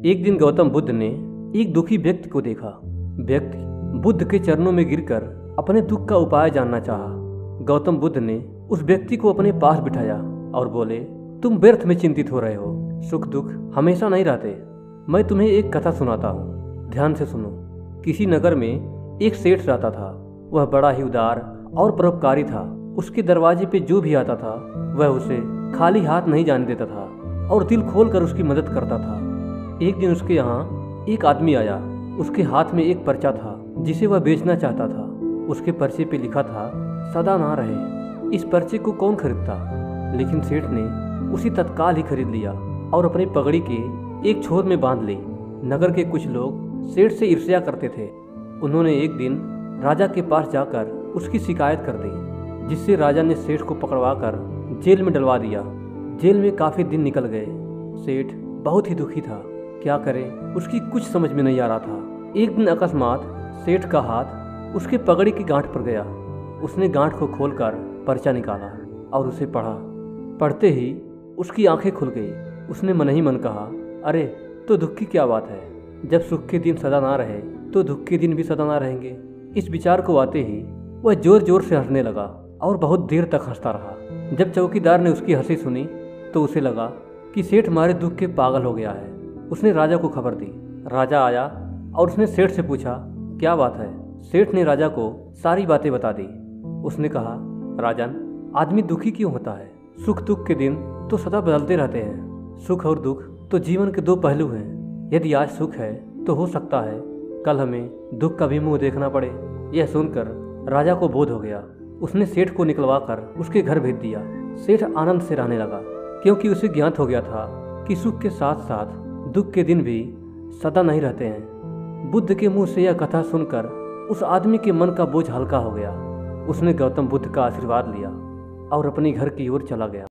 एक दिन गौतम बुद्ध ने एक दुखी व्यक्ति को देखा। व्यक्ति बुद्ध के चरणों में गिरकर अपने दुख का उपाय जानना चाहा। गौतम बुद्ध ने उस व्यक्ति को अपने पास बिठाया और बोले, तुम व्यर्थ में चिंतित हो रहे हो। सुख दुख हमेशा नहीं रहते। मैं तुम्हें एक कथा सुनाता हूँ, ध्यान से सुनो। किसी नगर में एक सेठ रहता था। वह बड़ा ही उदार और परोपकारी था। उसके दरवाजे पे जो भी आता था वह उसे खाली हाथ नहीं जाने देता था और दिल खोल कर उसकी मदद करता था। एक दिन उसके यहाँ एक आदमी आया। उसके हाथ में एक पर्चा था जिसे वह बेचना चाहता था। उसके पर्चे पे लिखा था, सदा ना रहे। इस पर्चे को कौन खरीदता? लेकिन सेठ ने उसी तत्काल ही खरीद लिया और अपनी पगड़ी के एक छोर में बांध ली। नगर के कुछ लोग सेठ से ईर्ष्या करते थे। उन्होंने एक दिन राजा के पास जाकर उसकी शिकायत कर दी, जिससे राजा ने सेठ को पकड़वाकर जेल में डलवा दिया। जेल में काफी दिन निकल गए। सेठ बहुत ही दुखी था। क्या करे, उसकी कुछ समझ में नहीं आ रहा था। एक दिन अकस्मात सेठ का हाथ उसके पगड़ी की गांठ पर गया। उसने गांठ को खोलकर पर्चा निकाला और उसे पढ़ा। पढ़ते ही उसकी आंखें खुल गई। उसने मन ही मन कहा, अरे तो दुख की क्या बात है। जब सुख के दिन सदा ना रहे तो दुख के दिन भी सदा ना रहेंगे। इस विचार को आते ही वह जोर जोर से हंसने लगा और बहुत देर तक हंसता रहा। जब चौकीदार ने उसकी हंसी सुनी तो उसे लगा कि सेठ हमारे दुख के पागल हो गया है। उसने राजा को खबर दी। राजा आया और उसने सेठ से पूछा, क्या बात है। सेठ ने राजा को सारी बातें बता दी। उसने कहा, राजन, आदमी दुखी क्यों होता है? सुख दुख के दिन तो सदा बदलते रहते हैं। सुख और दुख तो जीवन के दो पहलू हैं। यदि आज सुख है तो हो सकता है कल हमें दुख का भी मुंह देखना पड़े। यह सुनकर राजा को बोध हो गया। उसने सेठ को निकलवा कर उसके घर भेज दिया। सेठ आनंद से रहने लगा, क्योंकि उसे ज्ञात हो गया था कि सुख के साथ साथ दुख के दिन भी सदा नहीं रहते हैं। बुद्ध के मुंह से यह कथा सुनकर उस आदमी के मन का बोझ हल्का हो गया। उसने गौतम बुद्ध का आशीर्वाद लिया और अपने घर की ओर चला गया।